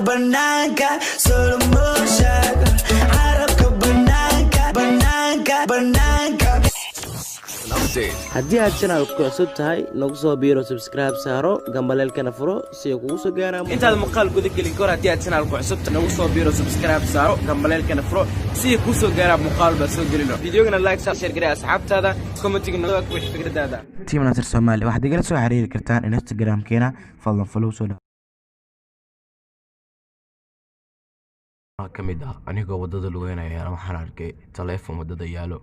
banaanka solo motion carabka banaanka haddii aad channelka ku cusub tahay nagu soo biiro subscribe saaro gambaleelkana furo si ay kugu soo gaaraan intaad muuqaal guda gelin kor haddii aad channelka ku cusub tahay nagu soo biiro subscribe saaro gambaleelkana furo si ay kugu soo gaaraan muuqaal baa soo gelino videogana like share gareey asxaabtaada commentiga noo ku wixii fikradaada Team Nasir Somali waxaad igala soo xiriiri kartaan Instagram-keena fadlan follow soo kamid anigoo wadada lugeynaya waxaan arkay telefoon wadada yaalo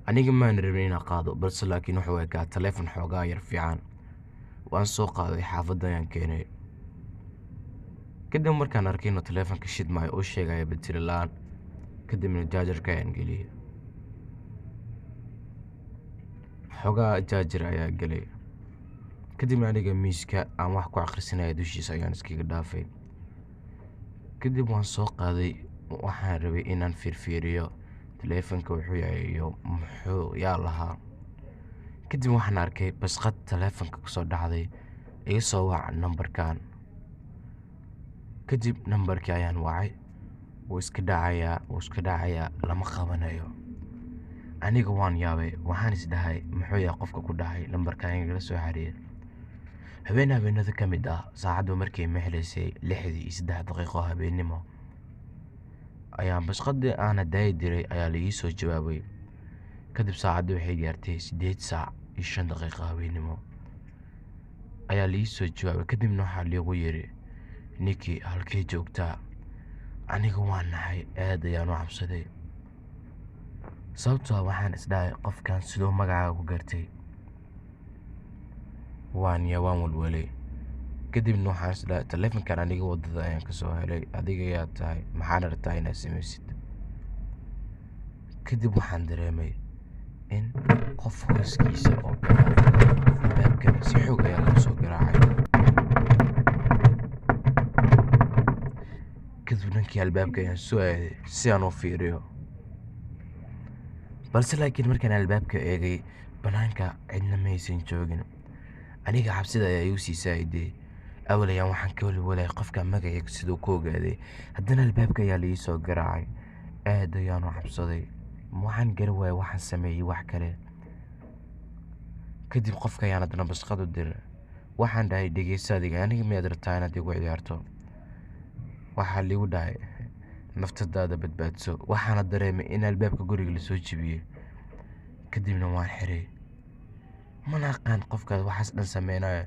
aniga ma rabin inaan qaado balse laakiin wuxuu egaa telefoon xoogaa yar fiican waan soo qaaday xaafadda ayaan keenay kadib markaan arkay inuu telefoonka shidmaayo oo sheegaya batiri la'aan kadibna jaajarka ayaan geliyay xoogaa jaajar ayaa gelay kadibna aniga miiska aan wax ku akhrisanaya dushiisa ayaan iskaga dhaafay kadib waan soo qaaday waxaan rabay inaan fiiriyo telefoonka wuxuu yahay iyo muxuu yaa lahaa kadib waxaan arkay basqad telefoonka ku soo dhacday iga soo wac numberkan kadib numberkii ayaan wacay wuu iska dhacayaa lama qabanayo aniga waan yaabay waxaan is dhahay muxuu yahay qofka ku dhahay numberkan igala soo xiriir habeenada ka mid saacadu markay mehleysay 6:03 daqiiqo habeenimo ayaan basqadii aan daay diray ayaa la ii soo jawaabay kadib saacadu waxay gaartay 8:05 daqiiqo habeenimo ayaa la ii soo jawaabay kadibna waxa liigu yiri Nikki halkee joogtaa aniga waan nahay aad ayaan u cabsaday sababtoo waxaan is dhahay qofkan sidoo magacaaga ku gartay waan walwalay kadibna waxaan is dhahay telefoonkan aniga wadada ayaan ka soo helay adiga yaa tahay maxaan rabtaa inaad samaysid kadib waxaan dareemay in qof hooskiisa oo albaabkan si xoog ayaa lagu soo garaacay kadib ninkii albaabka ayaan soo aaday si aan u fiiriyo balse laakiin markaan albaabka eegay banaanka cidna maysan joogin aniga cabsida ayaa igu sii saaciday awal ayaan waxaan ka walwalay qofka magacayga sidoo ku ogaaday haddana albaabka ayaa la ii soo garaacay aad ayaan u cabsaday waxaan garaway waxaan sameeyay wax kale kadib qofka ayaan haddana basqad u diray waxaan dhahay dhegeysaadiga aniga miyaad rabtaa inaad igu ciyaarto waxaa liigu dhahay naftadaada badbaadso waxaana dareemay in albaabka guriga la soo jibiyay kadibna waan xiray mana aqaan qofkaas waxaas dhan sameynaya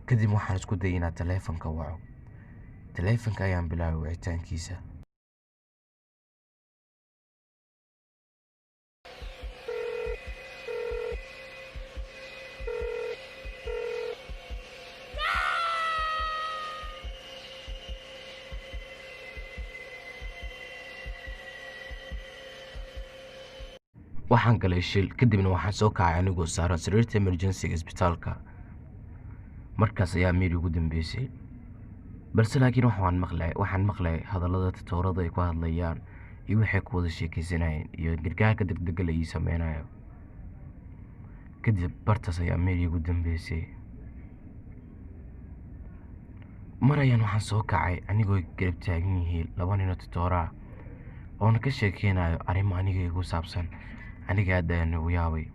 kadib waxaan isku dayay inaan telefoonka waco telefoonka ayaan bilaabay wicitaankiisa waxaan galay shil kadibna waxaan soo kacay anigoo saaran sariirta emergency isbitaalka markaas ayaa miir ugu dambeysay balse laakiin waxaan maqlay hadallada tatoorada ay ku hadlayaan iyo waxay ku wada sheekaysanayeen iyo gargaarka degdega la ii sameynayo kadib bartaas ayaa miir ugu dambeysay mar ayaan waxaan soo kacay anigoo garab taagan yihiin 2 nin oo tatoora oona ka sheekeynayo arrimo aniga igu saabsan aniga aad ayaan ugu yaabay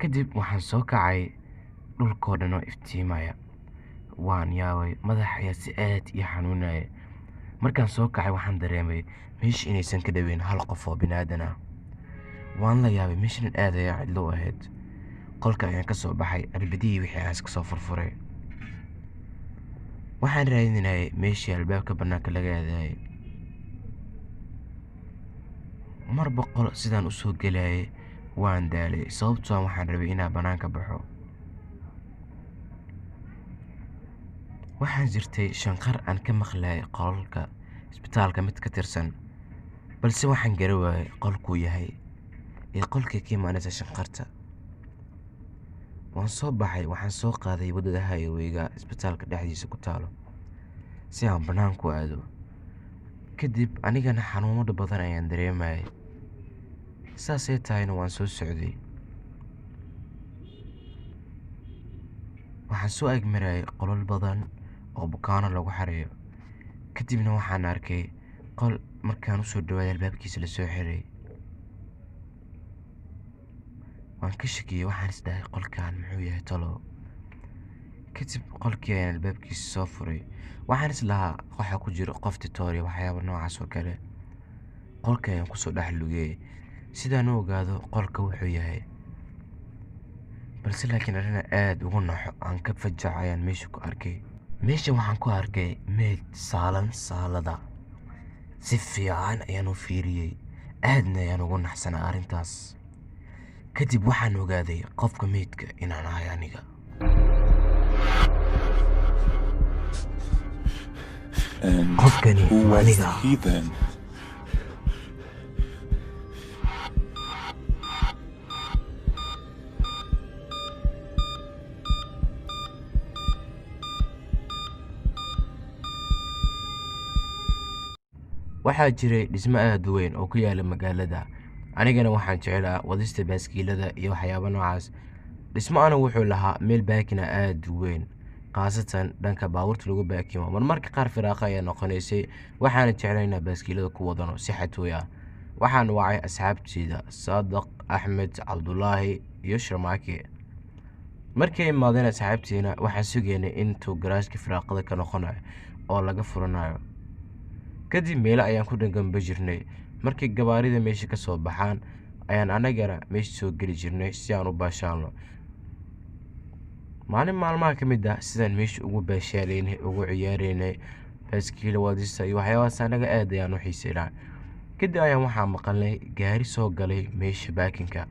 kadib waxaan soo kacay dhulkoo dhan oo iftiimaya waan yaabay madax ayaa si aad ii xanuunaya markaan soo kacay waxaan dareemay meesha inaysan ka dhaweyn hal qof oo bini'aadan waan la yaabay meeshan aad ayaa cidlo u ahayd qolka ayaan ka soo baxay albadihii wixii aas ka soo furfuray waxaan raadinayay meeshii albaabka bannaanka laga aadayay mar boqol sidaan u soo galayay waan daalay sababtoo waxaan rabay inaan banaanka baxo waxaan jirtay shanqar aan ka maqlay qolka isbitaalka mid ka tirsan balse waxaan garaway qolku yahay ee qolka ka imaanaysa shanqarta waan soo baxay waxaan soo qaaday wadada highwayga isbitaalka dhexdiisa ku taalo si aan banaanku aado kadib anigana xanuuno badan ayaan dareemayay saasay tahayna waan soo socday waxaan soo agmarayay qolal badan oo bukaano lagu xareeyo kadibna waxaan arkay qol markaan usoo dhawaaday albaabkiisa lasoo xiray. waan ka shakiyey, waxaan isdhahay qolkan muxuu yahay talo. kadib qolkii ayaan albaabkiisa soo furay. waxaan islahaa waxaa ku jiro qof tutorial waxyaaba noocaas oo kale. qolka ayaan kusoo dhex lugay sidaan u ogaado qolka wuxuu yahay. balse laakiin arrin aad ugu naxo aan ka fajaco ayaan meesha ku arkay. meesha waxaan ku arkay meyd saalan saalada. si fiican ayaan u fiiriyey, aadna ayaan ugu naxsanaa arrintaas. kadib waxaan ogaaday qofka meydka inaan ahay aniga. qofkani waa aniga. waxaa jiray dhismo aad u weyn oo ku yaala magaalada. anigana waxaan jecelaa wadista baaskiilada iyo waxyaaba noocaas. dhismoana wuxuu lahaa meel baakina aad u weyn, khaasatan dhanka baabuurta lagu baakimo. marmarka qaar firaaqa ayaa noqonaysay, waxaana jeclaynaa baaskiilada ku wadano si xatooy ah. waxaan wacay asxaabteyda saadaq, axmed, cabdulaahi iyo sharmaake. markay imaadeen asxaabteena waxaan sugaynay intuu garaashka firaaqada ka noqonayo oo laga furanayo. kadib meelo ayaan ku dhangamba jirnay. markay gabaarida meesha ka soo baxaan ayaan anagana meesha soo geli jirnay si aan u baashaalno. maalin maalmaha ka mid ah sidaan meesha ugu baashaalaynay, ugu ciyaaraynay baaskiilo wadista iyo waxyaabahaas anaga aad ayaan u xiisaynaa. kadib ayaan waxaa maqalnay gaari soo galay meesha baakinka.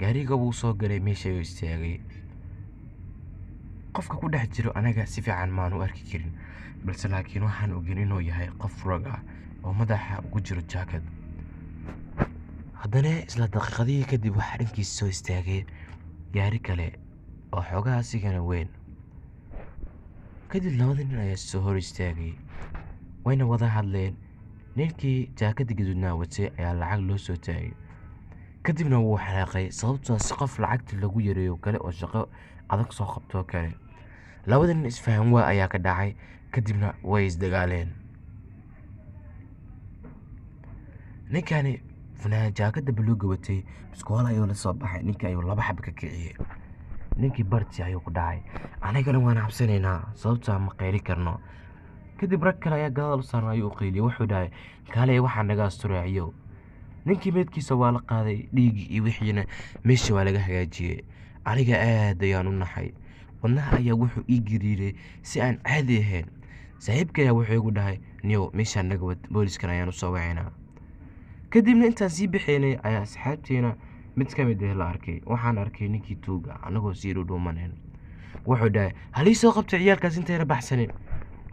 gaariga wuu soo galay meesha ayuu istaagay. qofka ku dhex jiro anaga si fiican maan u arki karin, balse laakiin waxaan ogeyn inuu yahay qof rag ah oo madaxa ugu jiro jaakad. haddana isla daqiiqadihii kadib waxaa dhankiisa soo istaagay gaari kale oo xoogaa asigana weyn. kadib labada nin ayaa soo hor istaagay, wayna wada hadleen. ninkii jaakada gaduudnaa watay ayaa lacag loo soo taagay. kadibna wuu xanaaqay sababtoo si qof lacagta lagu yareeyo kale oo shaqo adag soo qabtoo kale. labada nin isfahan waa ayaa ka dhacay, kadibna way isdagaaleen. ninkani funaanad jaakada buluuga watay biskoola ayuu la soo baxay. ninkii ayuu laba xaba ka kiciyey. ninkii barti ayuu ku dhacay. anigana waan cabsanaynaa sababtoo ma qayli karno. kadib rag kale ayaa gadaal u saaran ayuu u qayliyey. wuxuu dhahay kaalay waxaa naga asturaaciyo. ninkii meydkiisa waa la qaaday, dhiigii iyo wixiina meesha waa laga hagaajiyey. aniga aad ayaan u naxay, wadnaha ayaa wuxuu ii gariiray si aan caadi ahayn. saaxiibka ayaa wuxuu igu dhahay niyow meeshaan naga wad, booliskan ayaan usoo wacaynaa. kadibna intaan sii bixaynay ayaa asxaabteena mid ka mid ah la arkay. waxaan arkay ninkii tuuga anagoo sii dhudhuumaneen. wuxuu dhahay halii soo qabtay ciyaalkaas intayna baxsanin.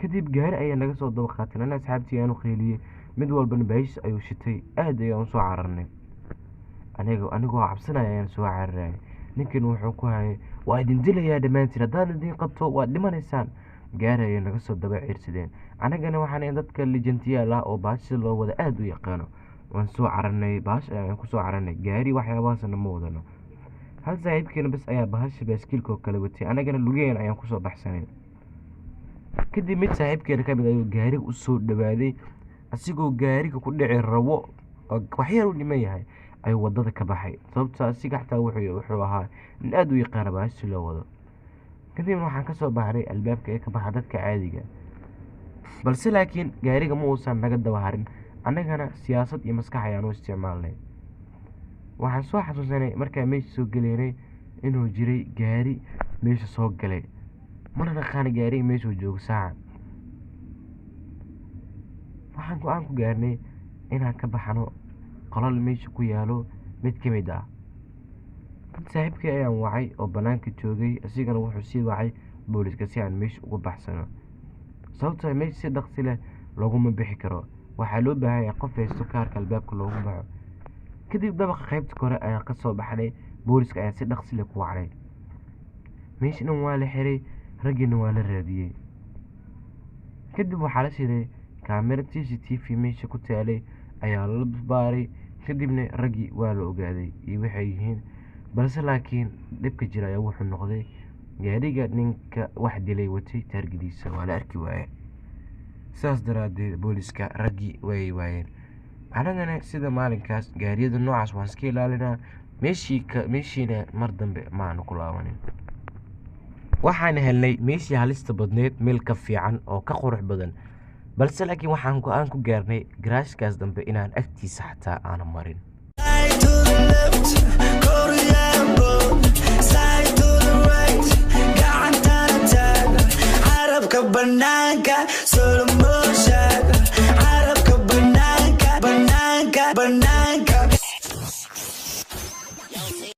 kadib gaari ayaa naga soo daba qaateen. ana asxaabtii ayaan u qayliyey, mid walbana baahis ayuu shitay. aad ayaan usoo cararnay. anigoo cabsanaya ayaan soo cararayay. ninkan wuxuu ku hayay waa idin dilayaa dhammaantiin, haddaan idin qabto waad dhimanaysaan. gaari ayay naga soo daba ciirsadeen. anagana waxaan dadka lijantiyaal ah oo baashida loo wada aad u yaqaano. waan soo cararnay, baash ayaan kusoo cararnay. gaari waxyaabahaasna ma wadano. hal saaxiibkeena bas ayaa bahasha baaskiilka oo kale watay. anagana lugeen ayaan kusoo baxsanay. kadib mid saaxiibkeena ka mid ayuu gaariga u soo dhawaaday. asigoo gaariga ku dhici rabo oo waxyar u dhiman yahay ayuu wadada ka baxay. sababtoo asiga xataa wuxuu ahaa in aad u yaqaana baashii loo wado. kadibna waxaan kasoo baxnay albaabka ee ka baxa dadka caadiga. balse laakiin gaariga ma uusan naga daba harin. annagana siyaasad iyo maskax ayaan u isticmaalnay. waxaan soo xasuusanay markaan meesha soo gelaynay inuu jiray gaari meesha soo galay. mana naqaana gaariga meeshuu joogo saaca. waxaan go-aan ku gaarnay inaan ka baxno qolal meesha ku yaalo mid ka mid ah. dad saaxiibkii ayaan wacay oo bannaanka joogay. asigana wuxuu sii wacay booliska si aan meesha uga baxsano. sababtoo meesha si dhaqsi leh looguma bixi karo. waxaa loo baahan yahay qof haysto kaarka albaabka loogu baxo. kadib dabaqa qaybta kore ayaan ka soo baxnay. booliska ayaa si dhaqsi leh ku wacnay. meesha dhan waa la xiray, raggiina waa la raadiyey. kadib waxaa la shiday kaamera CCTV meesha ku taalay ayaa la baaray. kadibna raggii waa la ogaaday iyo waxay yihiin. balse laakiin dhibka jira ayaa wuxuu noqday gaariga ninka wax dilay watay taargidiisa waa la arki waaye. sidaas daraadeed booliska raggii way waayeen. anagana sida maalinkaas gaariyada noocaas waan iska ilaalinaa meeshiina mar dambe maanu ku laabanin. waxaan helnay meeshii halista badneed meel ka fiican oo ka qurux badan, balse laakiin waxaan go-aan ku gaarnay garaashkaas dambe inaan agtiisa xataa aana marin. Side to the left, go to the airport. Side to the right, gacantana taaga. Carabka banaanka, soo